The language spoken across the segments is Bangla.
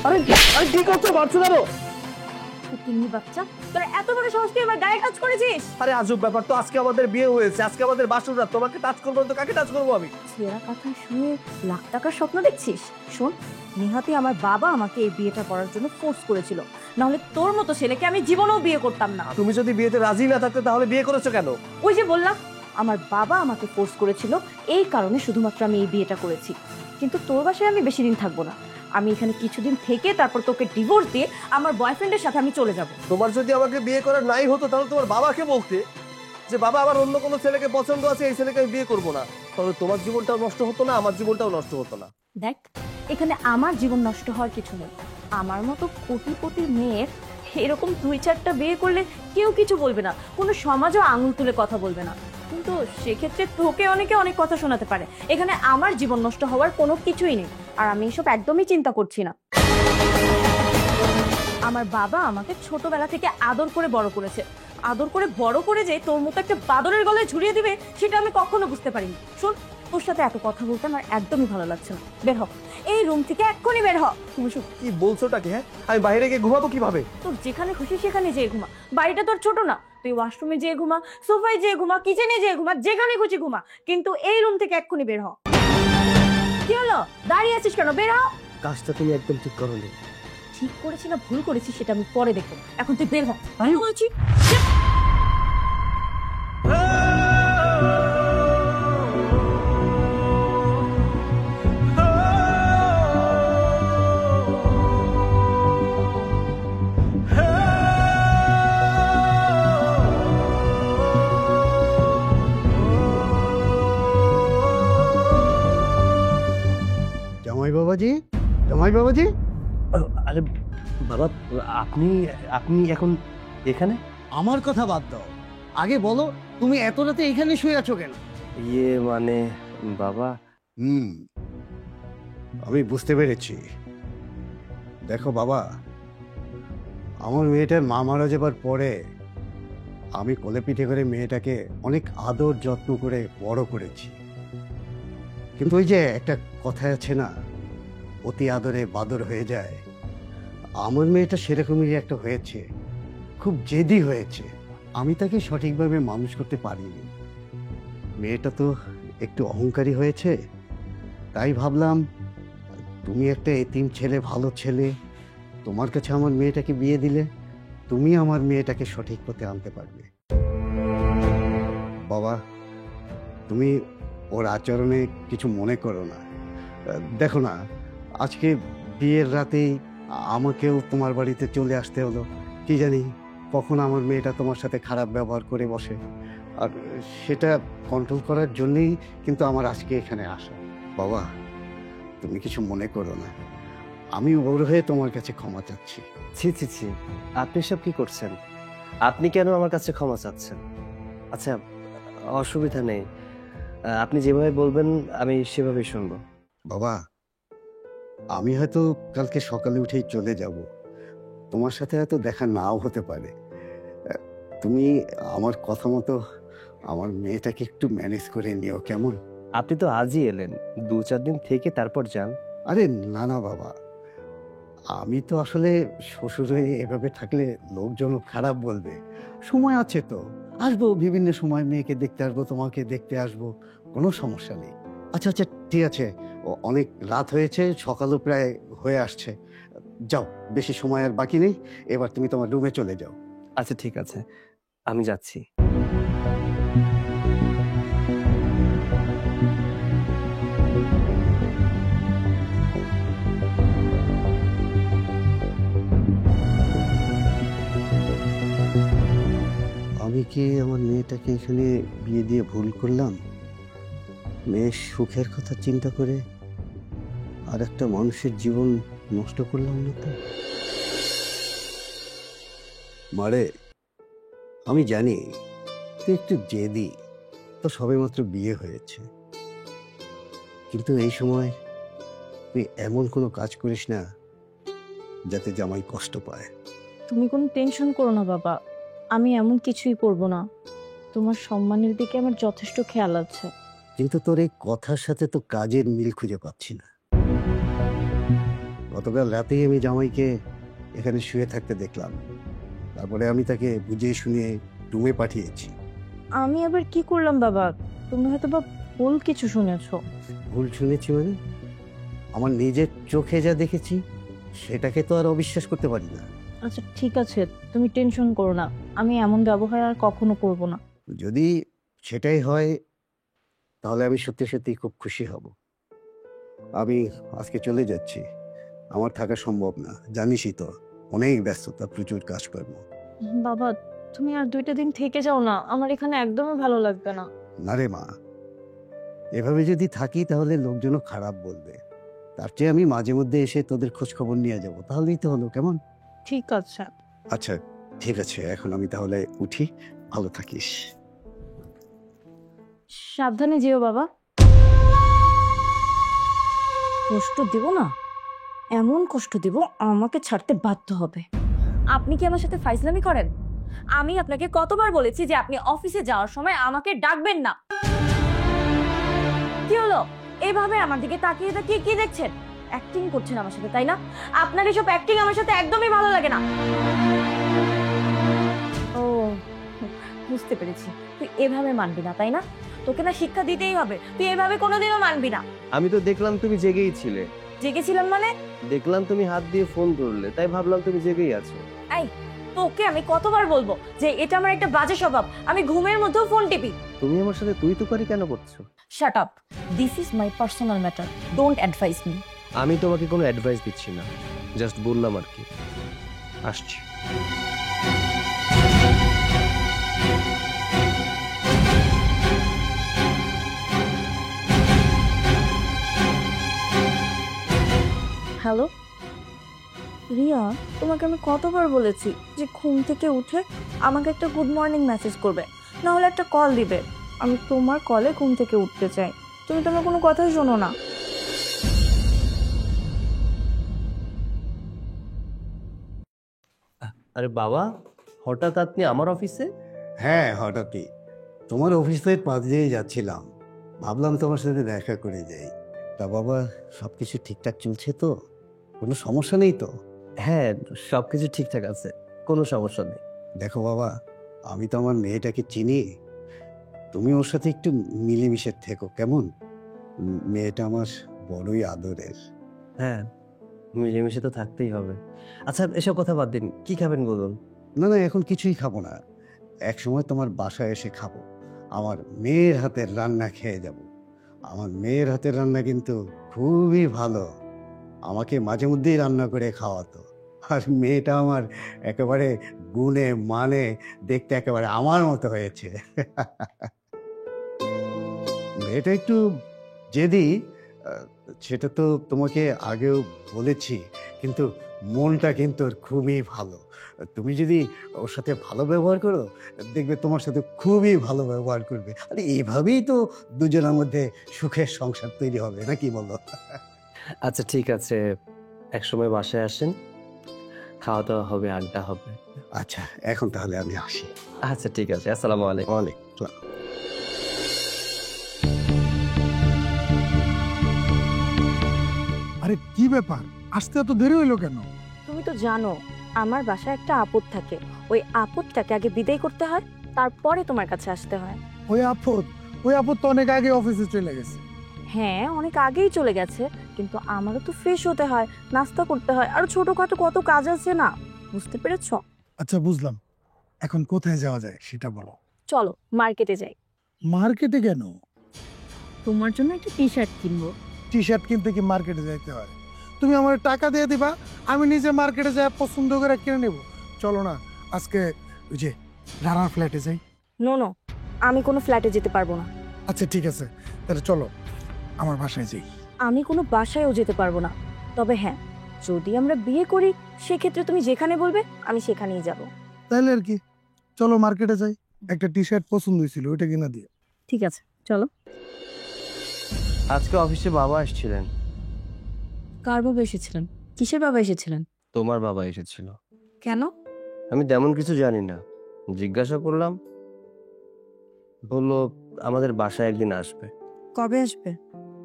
আরে আরে কি করছো, মারছো কেন? তিন্নি বাচ্চা, তোরা এত বড় সাহস তুই আমার গায়ে টাচ করেছিস? আরে আজব ব্যাপার তো, আজকে আমাদের বিয়ে হয়েছে, আজকে আমাদের বাসর রাত, তোমাকে টাচ করবো না তো কাকে টাচ করবো আমি? ছেঁড়া কথা শুনে লাখ টাকার স্বপ্ন দেখছিস? শোন, নেহাতি আমার বাবা আমাকে এই বিয়েটা করার জন্য ফোর্স করেছিল, নাহলে তোর মতো ছেলেকে আমি জীবনেও বিয়ে করতাম না। তুমি যদি বিয়েতে রাজি না থাকতে তাহলে বিয়ে করেছো কেন? ওই যে বললাম, আমার বাবা আমাকে ফোর্স করেছিল, এই কারণে শুধুমাত্র আমি এই বিয়েটা করেছি। কিন্তু তোর বাসায় আমি বেশি দিন থাকবো না, আমি এখানে কিছুদিন থেকে তারপর তোকে ডিভোর্স দিয়ে আমার বয়ফ্রেন্ডের সাথে আমি চলে যাব। তোমার যদি আমাকে বিয়ে করার নাই হতো তাহলে তোমার বাবাকে বলতে যে বাবা আমার অন্য কোনো ছেলেকে পছন্দ আছে, এই ছেলেকে আমি বিয়ে করবো না, তাহলে তোমার জীবনটাও নষ্ট হতো না, আমার জীবনটাও নষ্ট হতো না। দেখ, এখানে আমার জীবন নষ্ট হওয়ার কিছু নেই। আমার মতো কোটিপতি মেয়ের এরকম 2-4টা বিয়ে করলে কেউ কিছু বলবে না, কোনো সমাজও আঙুল তুলে কথা বলবে না। কিন্তু সেক্ষেত্রে তোকে অনেকে অনেক কথা শোনাতে পারে। এখানে আমার জীবন নষ্ট হওয়ার কোনো কিছুই নেই, আর আমি এসব একদমই চিন্তা করছি না। আমার বাবা আমাকে ছোটবেলা থেকে আদর করে বড় করেছে, আদর করে বড় করে যে তোর মতো একটা বাদরের গলায় ঝুলিয়ে দিবে সেটা আমি কখনো বুঝতে পারিনি। শোন, তোর সাথে এত কথা বলতে আমার একদমই ভালো লাগছে না। বের হ, এই রুম থেকে এক্ষুনি বের হ। তুমি সব কি বলছোটা কি? হ্যাঁ, আমি বাইরে গিয়ে ঘুমাবো কিভাবে? তোর যেখানে খুশি সেখানে যেয়ে ঘুমা, বাড়িটা তোর ছোট না, তুই ওয়াশরুমে যেয়ে ঘুমা, সোফায় যেয়ে ঘুমা, কিচেনে যেয়ে ঘুমা, যেখানে খুশি ঘুমা, কিন্তু এই রুম থেকে এক্ষুনি বের হ। কি হলো, দাঁড়িয়ে আছিস কেন? বের হ। কাজটা তুমি একদম ঠিক করোনি। ঠিক করেছি না ভুল করেছি সেটা আমি পরে দেখবো, এখন তুই বের হ। আমি বলছি জামাই বাবাজি, জামাই বাবাজি। আরে বাবা, আপনি আপনি এখন এখানে? আমার কথা বাদ দাও, আগে বলো তুমি এত রাতে এখানে শুয়ে আছো কেন? ইয়ে মানে বাবা, আমি বুঝতে পেরেছি। দেখো বাবা, আমার মেয়েটার মা মারা যাবার পরে আমি কোলে পিঠে করে মেয়েটাকে অনেক আদর যত্ন করে বড় করেছি। কিন্তু ওই যে একটা কথা আছে না, অতি আদরে বাদর হয়ে যায়, আমার মেয়েটা সেরকমই একটা হয়েছে, খুব জেদি হয়েছে। আমি তাকে সঠিকভাবে মানুষ করতে পারিনি। মেয়েটা তো একটু অহংকারী হয়েছে, তাই ভাবলাম তুমি একটা এতিম ছেলে, ভালো ছেলে, তোমার কাছে আমার মেয়েটাকে বিয়ে দিলে তুমি আমার মেয়েটাকে সঠিক পথে আনতে পারবে। বাবা, তুমি ওর আচরণে কিছু মনে করো না। দেখো না, আজকে বিয়ের রাতেই আমাকেও তোমার বাড়িতে চলে আসতে হলো। কি জানি কখন আমার মেয়েটা তোমার সাথে খারাপ ব্যবহার করে বসে, আর সেটা কন্ট্রোল করার জন্যই কিন্তু আমার আজকে এখানে আসা। বাবা, তুমি কিছু মনে করো না, আমি ওর হয়ে তোমার কাছে ক্ষমা চাচ্ছি। ছি ছি ছি, আপনি সব কি করছেন? আপনি কেন আমার কাছে ক্ষমা চাচ্ছেন? আচ্ছা, অসুবিধা নেই, আপনি যেভাবে বলবেন আমি সেভাবেই শুনবো। বাবা, আমি হয়তো কালকে সকালে উঠেই চলে যাব, তোমার সাথে হয়তো দেখা নাও হতে পারে। তুমি আমার কথা মতো আমার মেয়েটাকে একটু ম্যানেজ করে নিও, কেমন? আপনি তো আজই এলেন, 2-4 দিন থেকে তারপর যান। আরে না না বাবা, আমি তো আসলে শ্বশুর হয়ে এভাবে থাকলে লোকজন খারাপ বলবে। সময় আছে তো, আসবো, বিভিন্ন সময় মেয়েকে দেখতে আসবো, তোমাকে দেখতে আসবো, কোনো সমস্যা নেই। আচ্ছা আচ্ছা, ঠিক আছে, অনেক রাত হয়েছে, সকালও প্রায় হয়ে আসছে, যাও, বেশি সময় আর বাকি নেই, এবার তুমি তোমার রুমে চলে যাও। আচ্ছা ঠিক আছে, আমি যাচ্ছি। আমি কি আমার মেয়েটাকে এখানে বিয়ে দিয়ে ভুল করলাম? মেয়ের সুখের কথা চিন্তা করে আর একটা মানুষের জীবন নষ্ট করলাম না তো? মারে, আমি জানি তুই একটু জেদি, তো সবেমাত্র বিয়ে হয়েছে, কিন্তু এই সময় তুই এমন কোনো কাজ করিস না যাতে জামাই কষ্ট পায়। তুমি কোনো টেনশন করো না বাবা, আমি এমন কিছুই করব না। তোমার সম্মানের দিকে আমার যথেষ্ট খেয়াল আছে। কিন্তু তোর এই কথার সাথে তো কাজের মিল খুঁজে পাচ্ছি না। গতকাল রাতেই আমি জামাইকে এখানে শুয়ে থাকতে দেখলাম। তারপরে আমি তাকে বুঝিয়ে শুনিয়ে রুমে পাঠিয়েছি। আমি আবার কি করলাম বাবা? তুমি হয়তো বা ভুল কিছু শুনেছো। ভুল শুনেছি মানে? আমার নিজের চোখে যা দেখেছি সেটাকে তো আর অবিশ্বাস করতে পারি না। আচ্ছা ঠিক আছে, তুমি টেনশন করো না, আমি এমন ব্যবহার আর কখনো করব না। যদি সেটাই হয় তাহলে আমি সত্যি সত্যি খুব খুশি হব। আমি আজকে চলে যাচ্ছি, আমার থাকা সম্ভব না, জানিসই তো অনেক ব্যস্ততা, প্রচুর কাজকর্ম। বাবা তুমি আর 2টা দিন থেকে যাও না, আমার এখানে একদমই ভালো লাগবে না। না রে মা, এভাবে যদি থাকি তাহলে লোকজনও খারাপ বলবে। তার চেয়ে আমি মাঝে মধ্যে এসে তোদের খোঁজ খবর নিয়ে যাব, তাহলেই তো হলো, কেমন? ঠিক আছে। আচ্ছা ঠিক আছে, এখন আমি তাহলে উঠি, ভালো থাকিস। সাবধানে যেও বাবা। কষ্ট দিব না, এমন কষ্ট দিব আমাকে ছাড়তে বাধ্য হবে। আপনি কি আমার সাথে ফাইজলামি করেন? আমি আপনাকে কতবার বলেছি যে আপনি অফিসে যাওয়ার সময় আমাকে ডাকবেন না। কি হলো? এইভাবে আমার দিকে তাকিয়ে তাকিয়ে কি দেখছেন? অ্যাক্টিং করছেন আমার সাথে, তাই না? আপনার এসব অ্যাক্টিং আমার সাথে একদমই ভালো লাগে না। ও বুঝতে পেরেছি, তুই এভাবে মানবি না, তাই না? তোকে না শিক্ষা দিতেই হবে, তুই এভাবে কোনোদিনও মানবি না। আমি তো দেখলাম তুমি জেগেই ছিলে। জেগেছিলাম মানে? দেখলাম তুমি হাত দিয়ে ফোন ধরলে, তাই ভাবলাম তুমি জেগেই আছো। এই তোকে আমি কতবার বলবো যে এটা আমার একটা বাজে স্বভাব, আমি ঘুমের মধ্যেও ফোন টিপি। তুমি আমার সাথে তুই তুকারি কেন করছো? Shut up, this is my personal matter, don't advice me. আমি তোমাকে কোনো অ্যাডভাইস দিচ্ছি না, জাস্ট বললাম আর কি। আসছি। হ্যালো রিয়া, তোমাকে আমি কতবার বলেছি যে ঘুম থেকে উঠে আমাকে একটা গুড মর্নিং মেসেজ করবে, না হলে একটা কল দিবে। আমি তোমার কলে ঘুম থেকে উঠতে চাই, তুমি তোমার কোনো কথাই শোনো না। আরে বাবা, হঠাৎ আপনি আমার অফিসে? হ্যাঁ, হঠাৎই তোমার অফিসের পাশ দিয়ে যাচ্ছিলাম, ভাবলাম তোমার সাথে দেখা করে যাই। তা বাবা, সবকিছু ঠিকঠাক চলছে তো? কোনো সমস্যা নেই তো? হ্যাঁ, সবকিছু ঠিকঠাক আছে, কোনো সমস্যা নেই। দেখো বাবা, আমি তো আমার মেয়েটাকে চিনি, তুমি ওর সাথে একটু মিলেমিশে থেকো, কেমন? মেয়েটা আমার বড়ই আদরের। হ্যাঁ, মিলেমিশে তো থাকতেই হবে। আচ্ছা এসব কথা বাদ দিন, কি খাবেন বলুন? না না, এখন কিছুই খাবো না, এক সময় তোমার বাসায় এসে খাবো, আমার মেয়ের হাতের রান্না খেয়ে যাব। আমার মেয়ের হাতের রান্না কিন্তু খুবই ভালো, আমাকে মাঝে মধ্যেই রান্না করে খাওয়াতো। আর মেয়েটা আমার একেবারে গুণে মানে দেখতে একেবারে আমার মতো হয়েছে। মেয়েটা একটু জেদি, সেটা তো তোমাকে আগেও বলেছি, কিন্তু মনটা কিন্তু ওর খুবই ভালো। তুমি যদি ওর সাথে ভালো ব্যবহার করো, দেখবে তোমার সাথে খুবই ভালো ব্যবহার করবে। আর এইভাবেই তো দুজনের মধ্যে সুখের সংসার তৈরি হবে, নাকি বলো? আচ্ছা ঠিক আছে, এক সময় বাসায় আসেন, খাওয়া দাওয়া হবে, আড্ডা হবে। আচ্ছা, এখন তাহলে আমি আসি। আচ্ছা ঠিক আছে, আসসালামু আলাইকুম। অনেক আরে কি ব্যাপার, আসতে এত দেরি হইলো কেন? তুমি তো জানো আমার বাসায় একটা আপদ থাকে, ওই আপদটাকে আগে বিদায় করতে হয়, তারপরে তোমার কাছে আসতে হয়। ওই আপদ তো অনেক আগে অফিসে চলে গেছে। হ্যাঁ অনেক আগেই চলে গেছে, কিন্তু আমারও তো ফ্রেশ হতে হয়, নাস্তা করতে হয়, আর ছোটখাটো কত কাজ আছে না, বুঝতে পেরেছো? আচ্ছা বুঝলাম, এখন কোথায় যাওয়া যায় সেটা বলো। চলো মার্কেটে যাই। মার্কেটে কেন? তোমার জন্য একটা টি শার্ট কিনবো। টি শার্ট কিনতে কি মার্কেটে যাইতে হয়? তুমি আমার টাকা দিয়ে দিবা, আমি নিজে মার্কেটে যাই পছন্দ করে কিনে নেব। চলো না আজকে ওই যে রানার ফ্ল্যাটে যাই। নো নো, আমি কোনো ফ্ল্যাটে যেতে পারবো না। আচ্ছা ঠিক আছে, তাহলে চলো আমার বাসায় যাই। আমি কোনো বাসায়ও যেতে পারবো না, তবে হ্যাঁ যদি আমরা বিয়ে করি সেক্ষেত্রে তুমি যেখানে বলবে আমি সেখানেই যাব। তাহলে আর কি, চলো মার্কেটে যাই, একটা টি শার্ট পছন্দ হয়েছিল ওইটা কিনা দিয়ে। ঠিক আছে চলো। আজকে অফিসে বাবা আসছিলেন। কার বাবা এসেছিলেন? কিসের বাবা এসেছিলেন? তোমার বাবা এসেছিল। কেন? আমি তেমন কিছু জানি না, জিজ্ঞাসা করলাম, বললো আমাদের বাসায় একদিন আসবে। কবে আসবে?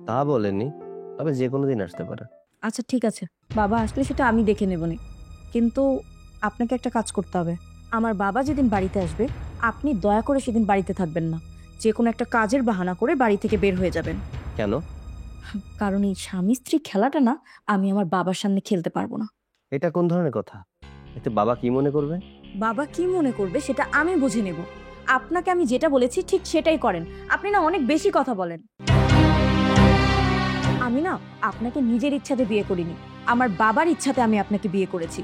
তা বলেনি, তবে যে কোনো দিন আসতে পারে। আচ্ছা ঠিক আছে, বাবা আসলে সেটা আমি দেখে নেব নি। কিন্তু আপনাকে একটা কাজ করতে হবে। আমার বাবা যেদিন বাড়িতে আসবে আপনি দয়া করে সেদিন বাড়িতে থাকবেন না, যে কোনো একটা কাজের বাহানা করে বাড়ি থেকে বের হয়ে যাবেন। কেন? কারণ এই স্বামী স্ত্রী খেলাটা না আমি আমার বাবার সামনে খেলতে পারবো না। এটা কোন ধরনের কথা? এতে বাবা কি মনে করবে? বাবা কি মনে করবে সেটা আমি বুঝে নেব। আপনাকে আমি যেটা বলেছি ঠিক সেটাই করেন। আপনি না অনেক বেশি কথা বলেন। আমি না আপনাকে নিজের ইচ্ছাতে বিয়ে করিনি, আমার বাবার ইচ্ছাতে আমি আপনাকে বিয়ে করেছি।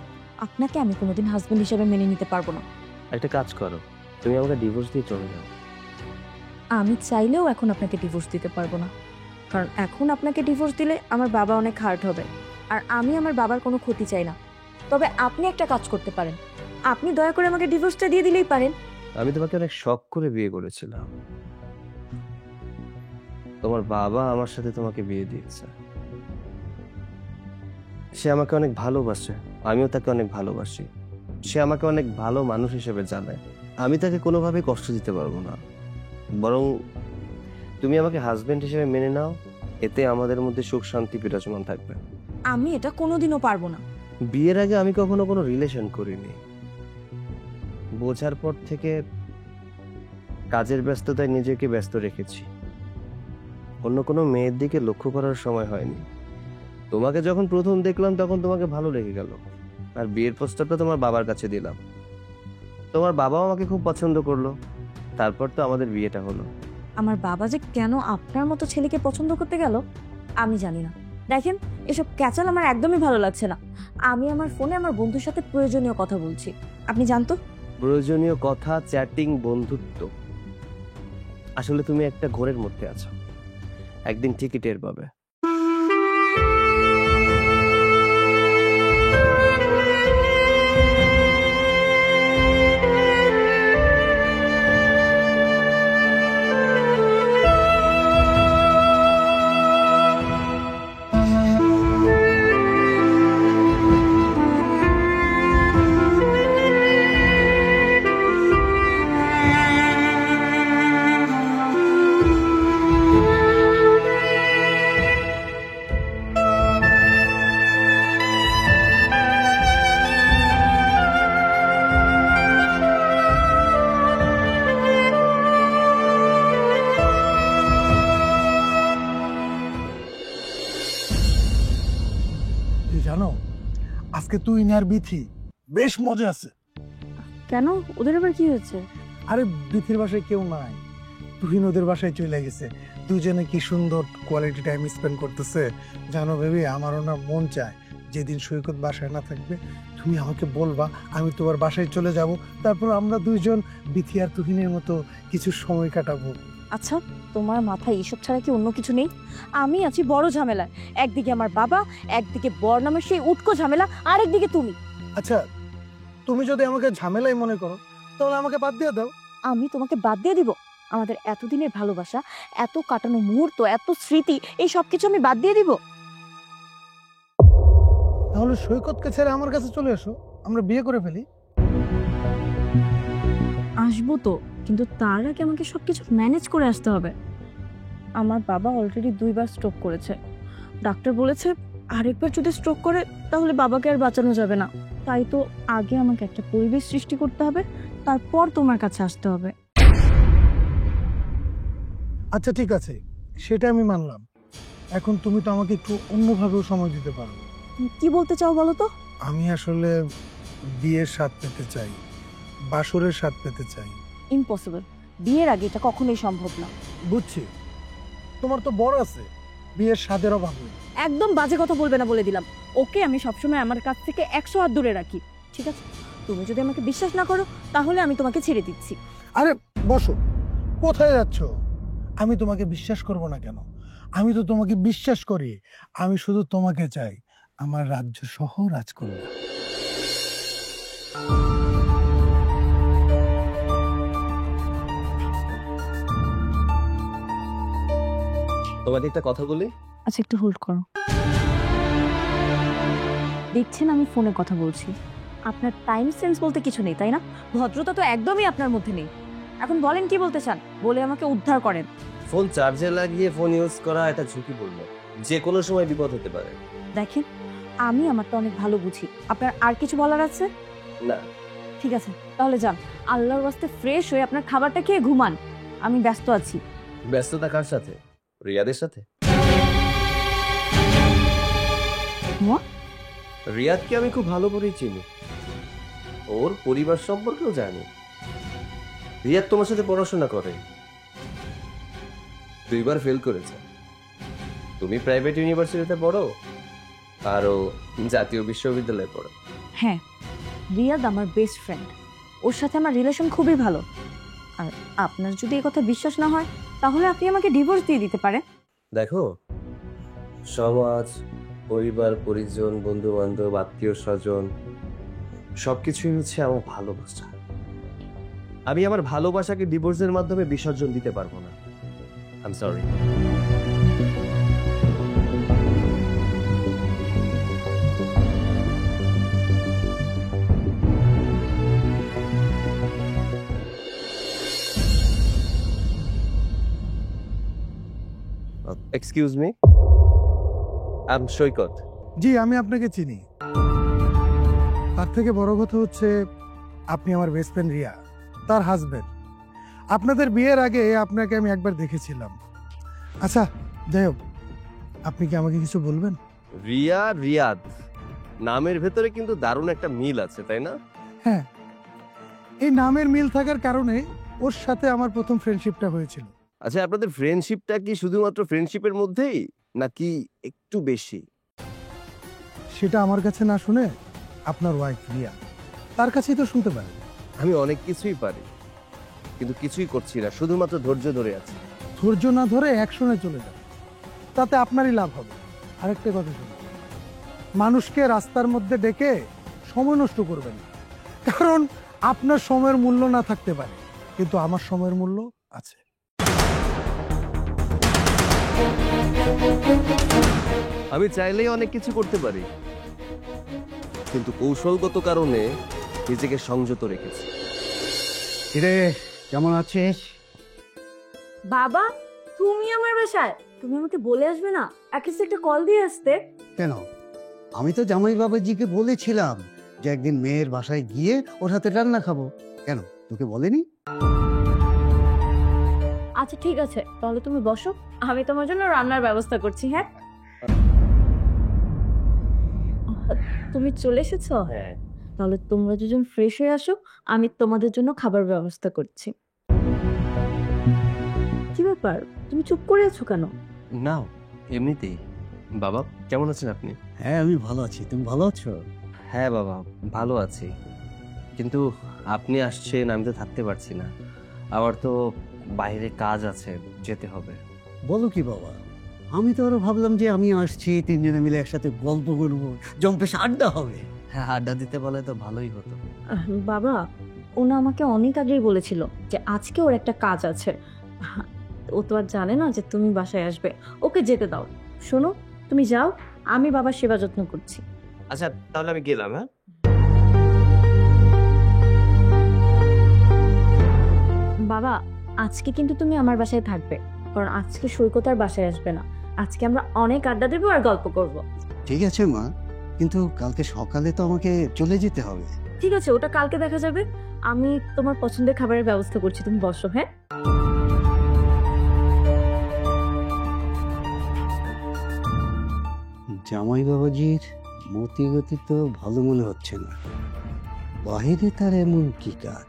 আপনাকে আমি কোনোদিন হাজবেন্ড হিসেবে মেনে নিতে পারবো না। একটা কাজ করো, তুমি আমাকে ডিভোর্স দিয়ে চলে যাও। আমি চাইলেও এখন আপনাকে ডিভোর্স দিতে পারবো না, কারণ এখন আপনাকে ডিভোর্স দিলে আমার বাবা অনেক হার্ট হবে, আর আমি আমার বাবার কোনো ক্ষতি চাই না। তবে আপনি একটা কাজ করতে পারেন, আপনি দয়া করে আমাকে ডিভোর্সটা দিয়ে দিলেই পারেন। আমি তোমাকে অনেক শখ করে বিয়ে করেছিলাম, তোমার বাবা আমার সাথে তোমাকে বিয়ে দিয়েছে। সে আমাকে অনেক ভালোবাসে, আমিও তাকে অনেক ভালোবাসি। সে আমাকে অনেক ভালো মানুষ হিসেবে জানে। আমি তাকে কোনোভাবেই কষ্ট দিতে পারবো না। বরং তুমি আমাকে হাজবেন্ড হিসেবে মেনে নাও, এতে আমাদের মধ্যে সুখ শান্তি বিরাজমান থাকবে। আমি এটা কোনোদিনও পারবো না। বিয়ের আগে আমি কখনো কোনো রিলেশন করিনি। বোঝার পর থেকে কাজের ব্যস্ততায় নিজেকে ব্যস্ত রেখেছি, অন্য কোনো মেয়ের দিকে লক্ষ্য করার সময় হয়নি। তোমাকে যখন প্রথম দেখলাম তখন তোমাকে ভালো লেগে গেল, আর বিয়ের প্রস্তাবটা তোমার বাবার কাছে দিলাম। তোমার বাবাও আমাকে খুব পছন্দ করলো, তারপর তো আমাদের বিয়েটা হলো। আমার বাবা যে কেন আপনার মতো ছেলেকে পছন্দ করতে গেল আমি জানি না। দেখেন, এসব ক্যাচাল আমার একদমই ভালো লাগছে না। আমি আমার ফোনে আমার বন্ধুর সাথে প্রয়োজনীয় কথা বলছি, আপনি জানতো। প্রয়োজনীয় কথা, চ্যাটিং, বন্ধুত্ব। আসলে তুমি একটা ঘোরের মধ্যে আছো, একদিন ঠিকই টের পাবে। তুই জানো আজকে তুই আর বিথি বেশ মজা আছে। কেন, ওদের আবার কি হয়েছে? আরে বিথির বাসায় কেউ নাই, তুহিন ওদের বাসায় চলে গেছে। দুজনে কি সুন্দর কোয়ালিটি টাইম স্পেন্ড করতেছে। জানো বেবি, আমারও না মন চায় যেদিন সৈকত বাসায় না থাকবে তুমি আমাকে বলবা, আমি তোমার বাসায় চলে যাব, তারপর আমরা দুইজন বিথি আর তুহিনের মতো কিছু সময় কাটাবো। আচ্ছা, তোমার মাথায় এসব ছাড়া কি অন্য কিছু নেই? আমি আছি বড় ঝামেলায়। একদিকে আমার বাবা, একদিকে বর নামের সেই উটকো ঝামেলা, আর একদিকে তুমি। আচ্ছা, তুমি যদি আমাকে ঝামেলাই মনে করো তাহলে আমাকে বাদ দিয়ে দাও। আমি তোমাকে বাদ দিয়ে দিব? আমাদের এতদিনের ভালোবাসা, এত কাটানো মুহূর্ত, এত স্মৃতি, এই সব কিছু আমি বাদ দিয়ে দিব? তাহলে সৈকতকে ছেড়ে আমার কাছে চলে এসো, আমরা বিয়ে করে ফেলি। আসবো তো, কিন্তু তার আগে আমাকে সবকিছু ম্যানেজ করে আসতে হবে। আমার বাবা অলরেডি 2বার স্ট্রোক করেছে। ডাক্তার বলেছে আরেকবার যদি স্ট্রোক করে তাহলে বাবাকে আর বাঁচানো যাবে না। তাই তো আগে আমাকে একটা পরিবেশ সৃষ্টি করতে হবে, তারপর তোমার কাছে আসতে হবে। আচ্ছা ঠিক আছে, সেটা আমি মানলাম। এখন তুমি তো আমাকে একটু অন্যভাবেও সময় দিতে পারো। কি বলতে চাও বলো তো? আমি আসলে বিয়ের স্বাদ পেতে চাই, বাসরের স্বাদ পেতে চাই। ইম্পসিবল, বিয়ের আগে এটা কখনোই সম্ভব না। বুঝছি, তোমার তো বড় আছে, বিয়ের স্বাদের অভাব নেই। একদম বাজে কথা বলবে না বলে দিলাম। ওকে আমি সবসময় আমার কাছ থেকে 100 হাত দূরে রাখি, ঠিক আছে? তুমি যদি আমাকে বিশ্বাস না করো তাহলে আমি তোমাকে ছেড়ে দিচ্ছি। আরে বসো, কোথায় যাচ্ছ? আমি তোমাকে বিশ্বাস করব না কেন? আমি তো তোমাকে বিশ্বাস করি। আমি শুধু তোমাকে চাই আমার রাজ্য সহ রাজকন্যা। তোমাকে একটা কথা বলি। আচ্ছা, একটু হোল্ড করো। দেখছেন আমি ফোনে কথা বলছি, আপনার টাইম সেন্স বলতে কিছু নেই, তাই না? ভদ্রতা তো একদমই আপনার মধ্যে নেই। এখন বলেন কি বলতে চান, বলে আমাকে উদ্ধার করেন। ফোন চার্জে লাগিয়ে ফোন ইউজ করা এটা ঝুঁকিপূর্ণ, যে কোনো সময় বিপদ হতে পারে। দেখেন, আমি আমারটা অনেক ভালো বুঝি। আপনার আর কিছু বলার আছে? না। ঠিক আছে, তাহলে যান। আল্লাহর ওয়াস্তে ফ্রেশ হয়ে আপনার খাবারটা খেয়ে ঘুমান। আমি ব্যস্ত আছি। ব্যস্ততা কার সাথে? রিয়াদের সাথে? What? রিয়াদকে আমি খুব ভালো করেই চিনি, ওর পরিবার সম্পর্কেও জানি। রিয়াদ তোমার সাথে পড়াশোনা করে, 2বার ফেল করেছে। তুমি প্রাইভেট ইউনিভার্সিটিতে পড়ো আর ও জাতীয় বিশ্ববিদ্যালয়ে পড়ো। হ্যাঁ, রিয়াদ আমার বেস্ট ফ্রেন্ড। ওর সাথে আমার রিলেশন খুবই ভালো। আর আপনার যদি এই কথা বিশ্বাস না হয়, তাহলে আপনি আমাকে ডিভোর্স দিয়ে দিতে পারেন। দেখো, সমাজ, পরিবার, পরিজন, বন্ধু বান্ধব, আত্মীয় স্বজন সবকিছুই হচ্ছে আমার ভালোবাসা। আমি আমার ভালোবাসাকে ডিভোর্সের মাধ্যমে বিসর্জন দিতে পারবো না। I am sorry. Excuse me, I am Saikat. জি, আমি আপনাকে চিনি। তার থেকে বড় কথা হচ্ছে আপনি আমার বেস্ট ফ্রেন্ড রিয়া, তার হাজবেন্ড। আপনাদের বিয়ের আগে আপনাকে আমি একবার দেখেছিলাম। আচ্ছা, যাই হোক, আপনি কি আমাকে কিছু বলবেন? রিয়া, রিয়াদ নামের ভেতরে কিন্তু দারুণ একটা মিল আছে, তাই না? হ্যাঁ, এই নামের মিল থাকার কারণে ওর সাথে আমার প্রথম ফ্রেন্ডশিপটা হয়েছিল। আচ্ছা, আপনাদের ফ্রেন্ডশিপটা কি শুধুমাত্র ফ্রেন্ডশিপের মধ্যেই নাকি একটু বেশি? সেটা আমার কাছে না শুনে আপনার ওয়াইফ রিয়া তার কাছেই তো শুনতে পারেন। আমি অনেক কিছুই পারি, কিন্তু কিছুই করছি না, শুধুমাত্র ধৈর্য ধরে আছি। ধৈর্য না ধরে অ্যাকশনে চলে যান, তাতে আপনারই লাভ হবে। আরেকটা কথা শুনুন, মানুষকে রাস্তার মধ্যে ডেকে সময় নষ্ট করবেন না, কারণ আপনার সময়ের মূল্য না থাকতে পারে, কিন্তু আমার সময়ের মূল্য আছে। আমি চাইলেই অনেক কিছু করতে পারি, কিন্তু কৌশলগত কারণে নিজেকে সংযত রেখেছি। কিরে, কেমন আছিস? বাবা, তুমি আমার বাসায়? তুমি আমাকে বলে আসবে না? অ্যাটলিস্ট একটা কল দিয়ে আসতে। কেন? আমি তো জামাই বাবাজিকে বলেছিলাম যে একদিন মেয়ের বাসায় গিয়ে ওর হাতে রান্না খাবো। কেন, তোকে বলেনি? আচ্ছা ঠিক আছে, তাহলে তুমি বসো, আমি তোমার জন্য রান্নার ব্যবস্থা করছি। হ্যাঁ, তুমি চলে এসেছো? হ্যাঁ। তাহলে তোমরা দুজন ফ্রেশ হয়ে আসো, আমি তোমাদের জন্য খাবার ব্যবস্থা করছি। কি ব্যাপার, তুমি চুপ করে আছো কেন? না, এমনিতেই। বাবা, কেমন আছেন আপনি? হ্যাঁ, আমি ভালো আছি। তুমি ভালো আছো? হ্যাঁ বাবা, ভালো আছি, কিন্তু আপনি আসছেন, আমি তো থাকতে পারছি না। আমার তো বাইরে কাজ আছে, যেতে হবে। বলো কি বাবা, আমি তো আরো ভাবলাম যে আমি আসছি, তিনজনে মিলে একসাথে গল্প করবো, জম্পেশ আড্ডা হবে। হ্যাঁ, আড্ডা দিতে বলে তো ভালোই হতো। বাবা, ওনা আমাকে অনেক আগেই বলেছিল যে আজকে ওর একটা কাজ আছে। ও তো আর জানে না যে তুমি বাসায় আসবে। ওকে যেতে দাও। শোনো, তুমি যাও, আমি বাবার সেবা যত্ন করছি। আচ্ছা, তাহলে আমি গেলাম। হ্যাঁ, বাবা, আজকে কিন্তু তুমি আমার বাসায় থাকবে, কারণ আজকে সৈকত আর বাসায় আসবে না। আজকে আমরা অনেক আড্ডা দেবো আর গল্প করব। ঠিক আছে মা, কিন্তু কালকে সকালে তো আমাকে চলে যেতে হবে। ঠিক আছে, ওটা কালকে দেখা যাবে। আমি তোমার পছন্দের খাবারের ব্যবস্থা করছি, তুমি বসো। হ্যাঁ, জামাই বাবাজির মতি গতি তো ভালো মনে হচ্ছে না। বাইরে তার এমন কি কাজ?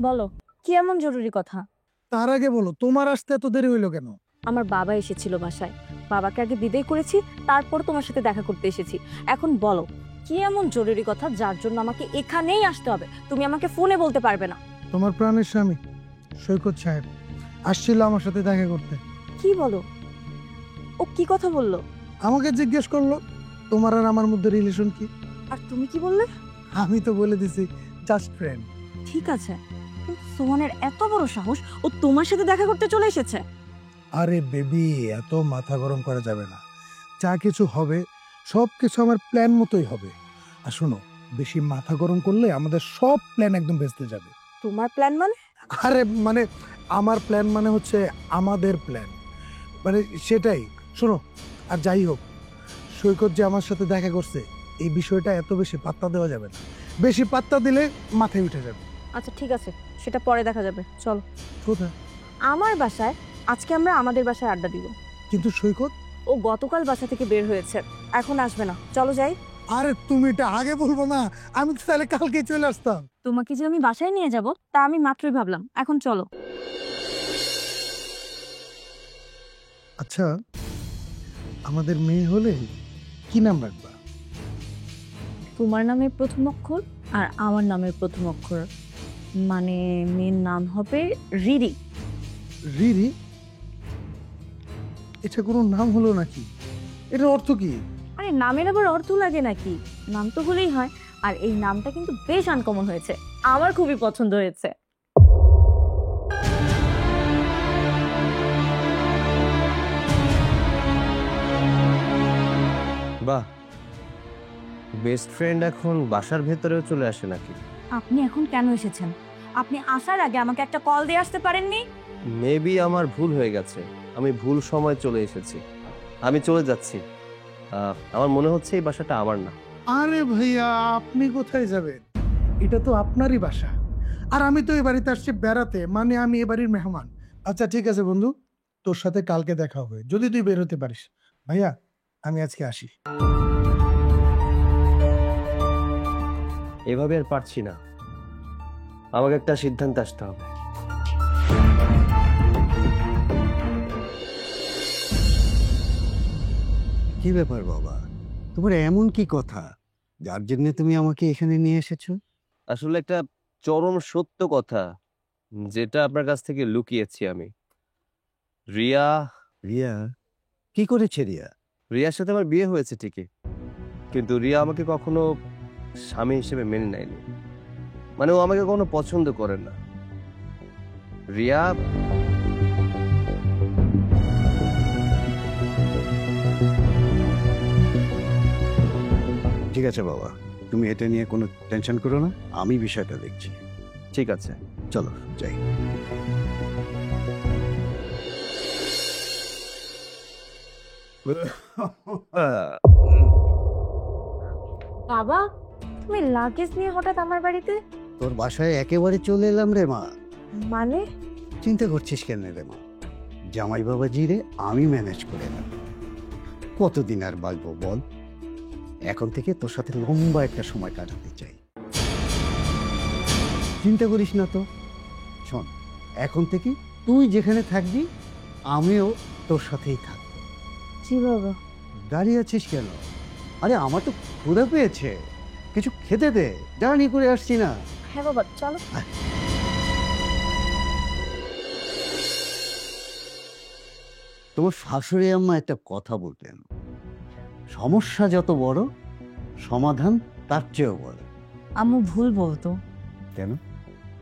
বলো, কি এমন জরুরি কথা? তার আগে বলো, তোমার আসতে এত দেরি হইলো কেন? আমার বাবা এসেছিল বাসায়, বাবাকে আগে বিদায় করেছি, তারপর তোমার সাথে দেখা করতে এসেছি। এখন বলো, কি এমন জরুরি কথা যার জন্য আমাকে এখানেই আসতে হবে? তুমি আমাকে ফোনে বলতে পারবে না। তোমার প্রাণের স্বামী সৈকত সাহেব আসছিল আমার সাথে দেখা করতে। কি বলো? ও কি কথা বললো? আমাকে জিজ্ঞেস করলো তোমার আর আমার মধ্যে রিলেশন কি। আর তুমি কি বললে? আমি তো বলে দিছি জাস্ট ফ্রেন্ড। ঠিক আছে, কিন্তু সোহানের এত বড় সাহস, ও তোমার সাথে দেখা করতে চলে এসেছে। আরে বেবি, এত মাথা গরম করা যাবে না। যা কিছু হবে সব কিছু আমার প্ল্যান মতোই হবে। আর শোনো, বেশি মাথা গরম করলে আমাদের সব প্ল্যান একদম ভেস্তে যাবে। তোমার প্ল্যান মানে? আরে মানে আমার প্ল্যান মানে হচ্ছে আমাদের প্ল্যান, মানে সেটাই। শোনো, আর যাই হোক, সৈকত যে আমার সাথে দেখা করছে এই বিষয়টা এত বেশি পাত্তা দেওয়া যাবে না। বেশি পাত্তা দিলে মাথায় উঠে যাবে। আচ্ছা ঠিক আছে, সেটা পরে দেখা যাবে, চলো। কোথায়? আমার বাসায়। আজকে আমরা আমাদের বাসায় আড্ডা দিব। কিন্তু সৈকত? ও গতকাল বাসা থেকে বের হয়েছে, এখন আসবে না, চলো যাই। আরে তুমি এটা আগে বলবো না, আমি তো তাহলে কালকে চলে আসতাম। তোমাকে যে আমি বাসায় নিয়ে যাব তা আমি মাত্রই ভাবলাম, এখন চলো। আচ্ছা, আমাদের মেয়ে হলে কি নাম রাখবা? তোমার নামের প্রথম অক্ষর আর আমার নামের প্রথম অক্ষর, মানে মেয়ের নাম হবে রিরি। রিরি? এটা কোনো নাম হলো নাকি? এটার অর্থ কি? আরে নামের আবার অর্থ লাগে নাকি? নাম তো হলেই হয়। আর এই নামটা কিন্তু বেশ আনকমন হয়েছে, আমার খুবই পছন্দ হয়েছে। বাহ, বেস্ট ফ্রেন্ড এখন বাসার ভেতরেও চলে আসে নাকি? আপনি এখন কেন এসেছেন? আপনি আসার আগে আমাকে একটা কল দিয়ে আসতে পারেননি? মেবি আমার ভুল হয়ে গেছে, আমি ভুল সময় চলে এসেছি। আমি চলে যাচ্ছি। আমার মনে হচ্ছে এই বাসাটা আমার না। আরে ভাইয়া, আপনি কোথায় যাবেন? এটা তো আপনারই বাসা, আর আমি তো এই বাড়িতে আসছি বেড়াতে, মানে আমি এ বাড়ির মেহমান। আচ্ছা ঠিক আছে বন্ধু, তোর সাথে কালকে দেখা হবে যদি তুই বের হতে পারিস। ভাইয়া, আমি আজকে আসি। এভাবে আর পারছি না, আমাকে একটা সিদ্ধান্ত আসতে হবে। কি ব্যাপার বাবা, তোমার এমন কি কথা যার জন্য তুমি আমাকে এখানে নিয়ে এসেছো? আসলে একটা চরম সত্য কথা, যেটা আপনার কাছ থেকে লুকিয়েছি আমি। রিয়া। রিয়া? কি করেছে রিয়া? রিয়ার সাথে আমার বিয়ে হয়েছে ঠিকই, কিন্তু রিয়া আমাকে কখনো স্বামী হিসেবে মেনে নেয়নি। মানে ও আমাকে কখনো পছন্দ করে না। রিয়া ঠিক আছে বাবা, তুমি এটা নিয়ে কোনো টেনশন করো না, আমি বিষয়টা দেখছি। ঠিক আছে, চলো যাই। বাবা, তুমি লাগেজ নিয়ে হঠাৎ আমার বাড়িতে? তোর বাসায় একেবারে চলে এলাম রে মা। মানে? চিন্তা করছিস কেন রে মা? জামাই বাবাজি রে আমি ম্যানেজ করে নেব। কতদিন আর বাঁচবো বল? এখন থেকে তোর সাথে লম্বা একটা সময় কাটাতে চাই। চিন্তা করিস না তো। শোন, এখন থেকে তুই যেখানে থাকবি আমিও তোর সাথেই থাকবো। জি বাবা। দাঁড়িয়ে আছিস কেন? আরে আমার তো ক্ষুধা পেয়েছে, কিছু খেতে দে, জার্নি করে আসছি না। হ্যাঁ বাবা, চলো। তোমার শাশুড়ি আম্মা একটা কথা বলতেন, সমস্যা যত বড় সমাধান তার চেয়েও বড়। আম্মু ভুল বলতো। কেন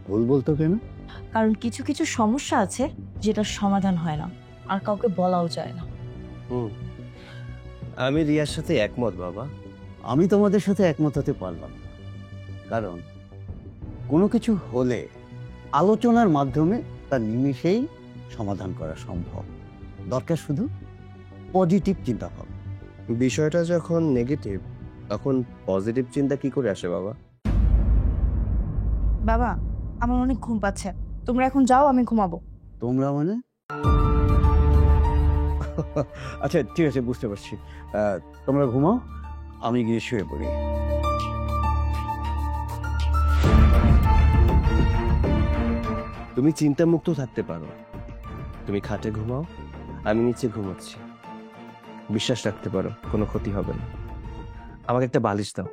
ভুল বলতো কেন? কারণ কিছু কিছু সমস্যা আছে যেটার সমাধান হয় না, আর কাউকে বলাও যায় না। আমি রিয়ার সাথে একমত বাবা। আমি তোমাদের সাথে একমত হতে পারলাম না, কারণ কোনো কিছু হলে আলোচনার মাধ্যমে তা নিমিষেই সমাধান করা সম্ভব। দরকার শুধু পজিটিভ চিন্তা ভাবনা। বিষয়টা যখন নেগেটিভ, তখন পজিটিভ চিন্তা কি করে আসে বাবা? বাবা, আমার অনেক ঘুম পাচ্ছে, তোমরা এখন যাও, আমি ঘুমাবো। তোমরা মানে? আচ্ছা ঠিক আছে, বুঝতে পারছি। তোমরা ঘুমাও, আমি গিয়ে শুয়ে পড়ি। তুমি চিন্তামুক্ত থাকতে পারো। তুমি খাটে ঘুমাও, আমি নিচে ঘুমাচ্ছি। বিশ্বাস রাখতে পারো, কোনো ক্ষতি হবে না। আমাকে একটা বালিশ দাও।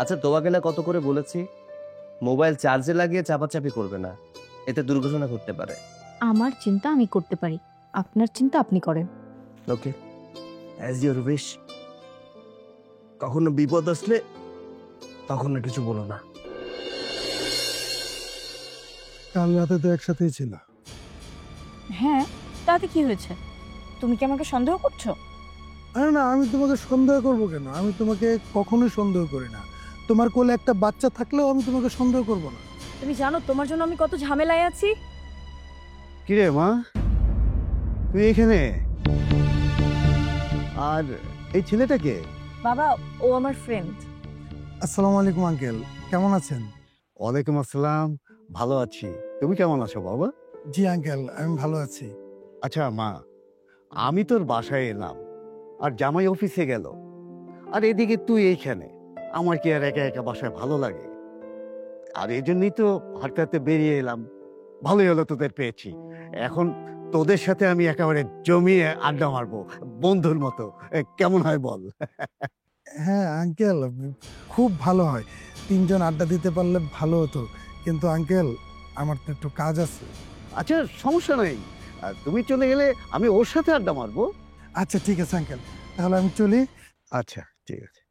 আচ্ছা, তোমাকে না কত করে বলেছি মোবাইল চার্জে লাগিয়ে চাপাচাপি করবে না, এতে দুর্ঘটনা ঘটতে পারে। আমার চিন্তা আমি করতে পারি, আপনার চিন্তা আপনি করেন। ওকে, অ্যাজ ইউর উইশ। কখনো বিপদ আসলে তখনো কিছু বলো না। কাল রাতে তো একসাথেই ছিল। হ্যাঁ, তাতে কি হয়েছে? তুমি কি আমাকে সন্দেহ করছো? আরে না, আমি তোমাকে সন্দেহ করব কেন? আমি তোমাকে কখনোই সন্দেহ করি না। তোমার কোলে একটা বাচ্চা থাকলেও আমি তোমাকে সন্দেহ করব না। তুমি জানো তোমার জন্য আমি কত ঝামেলায় আছি। কিরে মা, তুই এখানে? আর এই ছেলেটাকে? বাবা, ও আমার ফ্রেন্ড। আসসালামু আলাইকুম আঙ্কেল, কেমন আছেন? ওয়ালাইকুম আসসালাম, ভালো আছি। তুমি কেমন আছো বাবা? জি আঙ্কেল, আমি ভালো আছি। আচ্ছা মা, আমি তোর বাসায় এলাম আর জামাই অফিসে গেল, আর এদিকে তুই এইখানে। আমার কি আর একা একা বাসায় ভালো লাগে? আর এই জন্যই তো হাঁটতে হাঁটতে বেরিয়ে এলাম। ভালোই হলো তোদের পেয়েছি। এখন তোদের সাথে আমি একেবারে জমিয়ে আড্ডা মারবো, বন্ধুর মতো। কেমন হয় বল? হ্যাঁ আঙ্কেল, খুব ভালো হয়। তিনজন আড্ডা দিতে পারলে ভালো হতো, কিন্তু আঙ্কেল আমার তো একটু কাজ আছে। আচ্ছা সমস্যা নেই, তুমি চলে গেলে আমি ওর সাথে আড্ডা মারবো। আচ্ছা ঠিক আছে আঙ্কেল, তাহলে আমি চলি। আচ্ছা ঠিক আছে।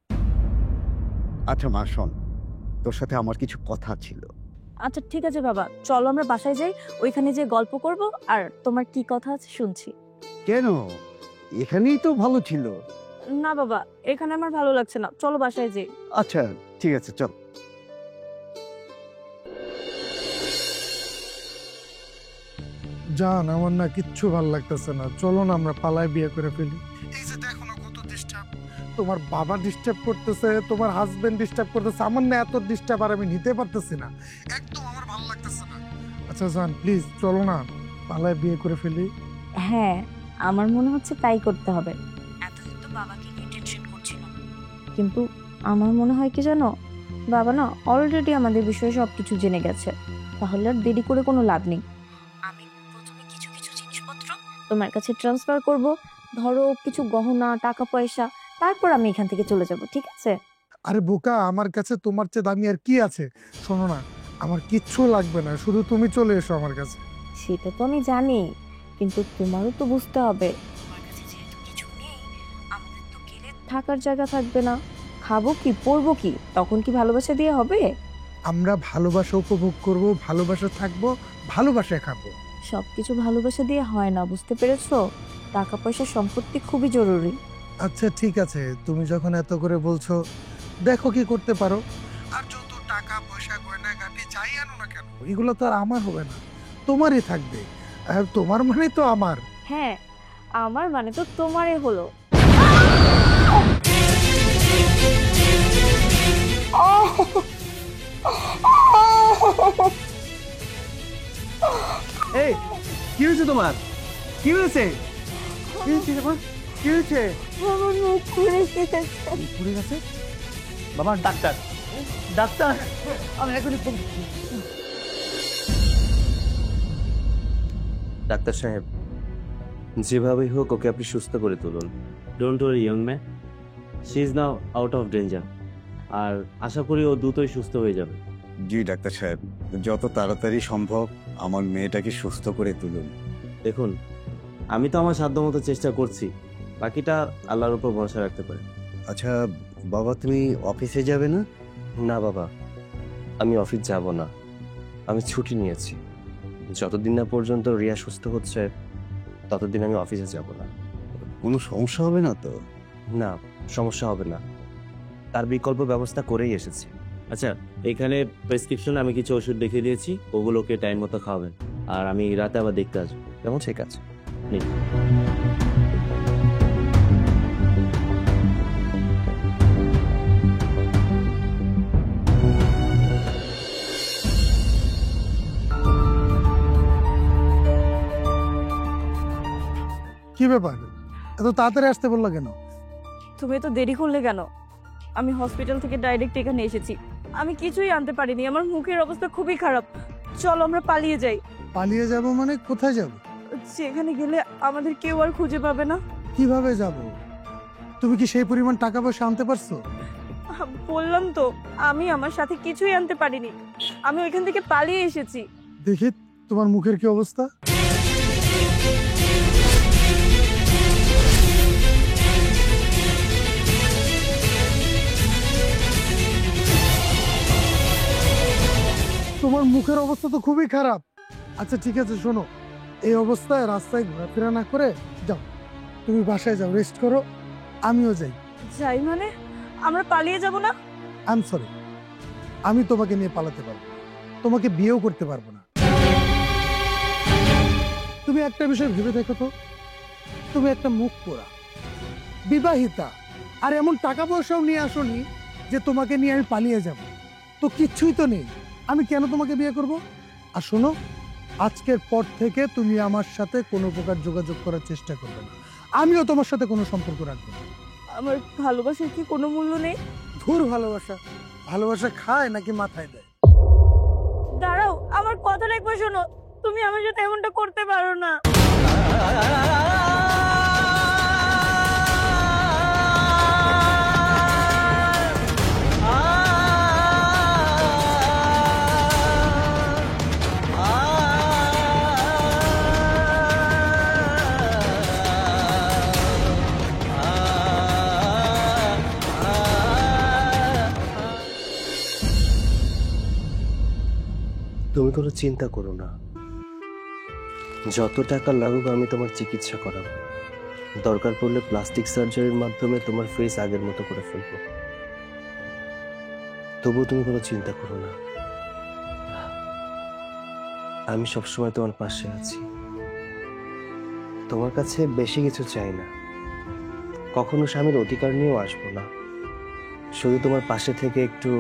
আচ্ছা মা শোন, তোর সাথে আমার কিছু কথা ছিল। আচ্ছা ঠিক আছে বাবা, চলো আমরা বাসায় যাই, ওইখানে যে গল্প করব, আর তোমার কি কথা আছে শুনছি। কেন? এখানেই তো ভালো ছিল। না বাবা, এখানে আমার ভালো লাগছে না, চলো বাসায় যাই। আচ্ছা ঠিক আছে, চল। জান, আমার না কিচ্ছু ভালো লাগতেছে না, চলো না আমরা পালায় বিয়ে করে ফেলি। এই যে দেখো না কত ডিস্টার্ব, তোমার বাবা ডিস্টার্ব করতেছে, তোমার হাজবেন্ড ডিস্টার্ব করতেছে, আমার না এত ডিস্টার্ব আর আমি নিতে পারতেছি না, একদম আমার ভালো লাগতেছে না। আচ্ছা জান প্লিজ চলো না পালায় বিয়ে করে ফেলি। হ্যাঁ, আমার মনে হচ্ছে তাই করতে হবে। এতদিন তো বাবাকে নিয়ে টেনশন করছিলাম, কিন্তু আমার মনে হয় কি জানো, বাবা না অলরেডি আমাদের বিষয়ে সবকিছু জেনে গেছে, তাহলে আর দেরি করে কোনো লাভ নেই। আমি প্রথমে কিছু কিছু জিনিসপত্র তোমার কাছে ট্রান্সফার করব, ধরো কিছু গহনা, টাকা পয়সা, তারপর আমি এখান থেকে চলে যাব, ঠিক আছে? আরে বোকা, আমার কাছে তোমার চেয়ে দামি আর কি আছে? শোনো না, আমার কিচ্ছু লাগবে না, শুধু তুমি চলে এসো আমার কাছে। সেটা তো আমি জানি, কিন্তু তোমারও তো বুঝতে হবে, তোমার কাছে যেহেতু কিছু নেই, আমাদের তো গেলে থাকার জায়গা থাকবে না, খাবো কি, পরবো কি, তখন কি ভালোবাসা দিয়ে হবে? আমরা ভালোবাসা উপভোগ করব, ভালোবাসা থাকবো, ভালোবাসায় খাবো। সবকিছু ভালোবাসা দিয়ে হয় না, বুঝতে পেরেছো? টাকা পয়সা, সম্পত্তি খুবই জরুরি। আচ্ছা ঠিক আছে, তুমি যখন এত করে বলছো, দেখো কি করতে পারো। আর যত টাকা পয়সা গয়না গাটি যাই আনো না কেন, এগুলো তো আর আমার হবে না, তোমারই থাকবে। আর তোমার মানে তো আমার। হ্যাঁ, আমার মানে তো তোমারই হলো। এই কি হয়েছে তোমার? কি হয়েছে? কি হয়েছে রে মা? কি হয়েছে? আমার মুখ ঘুরে গেছে। ঘুরে গেছে? বাবা ডাক্তার, ডাক্তার, আমি এখনই ফোন। ডাক্তার সাহেব, যেভাবেই হোক ওকে আপনি সুস্থ করে তুলুন। Don't worry young man, she is now out of danger, আর আশা করি ও দ্রুতই সুস্থ হয়ে যাবে। জি ডাক্তার সাহেব, যত তাড়াতাড়ি সম্ভব আমার মেয়েটাকে সুস্থ করে তুলুন। দেখুন, আমি তো আমার সাধ্যমতো চেষ্টা করছি, বাকিটা আল্লাহর উপর ভরসা রাখতে পারে। আচ্ছা বাবা, তুমি অফিসে যাবে না? না বাবা, আমি অফিস যাব না, আমি ছুটি নিয়েছি। যতদিন না পর্যন্ত রিয়া সুস্থ হচ্ছে ততদিন আমি অফিসে যাব না। কোনো সমস্যা হবে না তো? না, সমস্যা হবে না, তার বিকল্প ব্যবস্থা করেই এসেছি। আচ্ছা, এখানে প্রেসক্রিপশনে আমি কিছু ওষুধ লিখে দিয়েছি, ওগুলোকে টাইম মতো খাওয়াবেন, আর আমি রাতে আবার দেখতে আসবো। কেমন? ঠিক আছে। নিন। কি ব্যাপার, এত তাড়াতাড়ি আসতে বললো কেন? তুমি তো দেরি করলে কেন? আমি হসপিটাল থেকে ডাইরেক্ট এখানে এসেছি, আমি কিছুই আনতে পারিনি, আমার মুখের অবস্থা খুবই খারাপ। চলো আমরা পালিয়ে যাই। পালিয়ে যাব মানে কোথায় যাব? সেখানে গেলে আমাদের কেউ আর খুঁজে পাবে না। কিভাবে যাব? তুমি কি সেই পরিমাণ টাকা পয়সা আনতে পারছো? বললাম তো, আমি আমার সাথে কিছুই আনতে পারিনি, আমি ওইখান থেকে পালিয়ে এসেছি। দেখি তোমার মুখের কি অবস্থা। তোমার মুখের অবস্থা তো খুবই খারাপ। আচ্ছা ঠিক আছে শোনো, এই অবস্থায় রাস্তায় ঘোরাফেরা না করে যাও, তুমি বাসায় যাও, রেস্ট করো, আমিও যাই। যাই মানে আমরা পালিয়ে যাব না? আই এম সরি, আমি তোমাকে নিয়ে পালাতে পারবো না, তোমাকে বিয়েও করতে পারবো না। তুমি একটা বিষয় ভেবে দেখো তো, তুমি একটা মুখ পোড়া বিবাহিতা, আর এমন টাকা পয়সাও নিয়ে আসোনি যে তোমাকে নিয়ে আমি পালিয়ে যাব। তো কিচ্ছুই তো নেই, আমি কেন তোমাকে বিয়ে করব? আর শোনো, আজকের পর থেকে তুমি আমার সাথে কোনো প্রকার যোগাযোগ করার চেষ্টা করবে না, আমিও তোমার সাথে কোনো সম্পর্ক রাখবো না। আমার ভালোবাসার কি কোনো মূল্য নেই? ধুর, ভালোবাসা ভালোবাসা খায় নাকি মাথায় দেয়? দাঁড়াও, আমার কথাটা একবার শোনো। তুমি আমার সাথে এমনটা করতে পারো না। তুমি কোনো চিন্তা করো না, যত টাকা লাগুক আমি তোমার চিকিৎসা করাবো। দরকার পড়লে প্লাস্টিক সার্জারির মাধ্যমে তোমার ফেস আগের মতো করে ফেলবো। তবুও তুমি কোনো চিন্তা করো না, আমি সবসময় তোমার পাশে আছি। তোমার কাছে বেশি কিছু চাই না, কখনো স্বামীর অধিকার নিয়েও আসবো না, শুধু তোমার পাশে থেকে একটু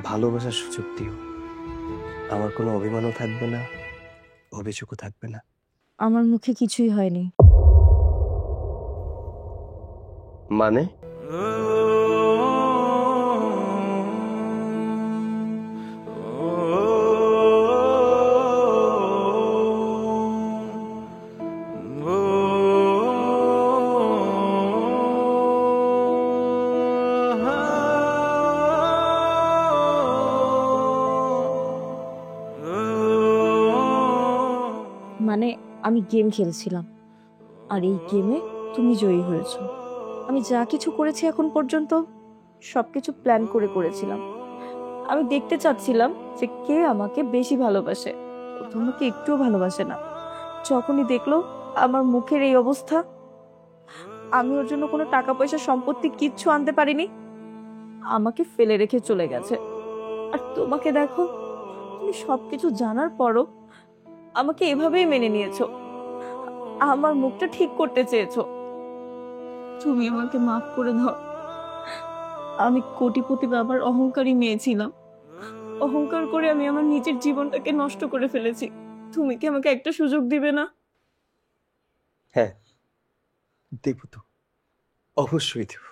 ভালোবাসার সুযোগ দিও। আমার কোনো অভিমানও থাকবে না, অভিযোগও থাকবে না। আমার মুখে কিছুই হয়নি। মানে? মানে আমি গেম খেলছিলাম, আর এই গেমে তুমি জয়ী হয়েছো। আমি যা কিছু করেছি এখন পর্যন্ত সবকিছু প্ল্যান করে করেছিলাম। আমি দেখতে চাচ্ছিলাম যে কে আমাকে বেশি ভালোবাসে। ও তোমাকে একটুও ভালোবাসে না। যখনই দেখলো আমার মুখের এই অবস্থা, আমি ওর জন্য কোনো টাকা পয়সা সম্পত্তি কিচ্ছু আনতে পারিনি, আমাকে ফেলে রেখে চলে গেছে। আর তোমাকে দেখো, তুমি সবকিছু জানার পরও আমাকে এভাবেই মেনে নিয়েছো, আমার মুখটা ঠিক করতে চেয়েছো। তুমি আমাকে মাফ করে দাও। আমি কোটিপতি বাবার অহংকারী মেয়ে ছিলাম। অহংকার করে আমি আমার নিজের জীবনটাকে নষ্ট করে ফেলেছি। তুমি কি আমাকে একটা সুযোগ দিবে না? হ্যাঁ, দেব তো, অবশ্যই দেব।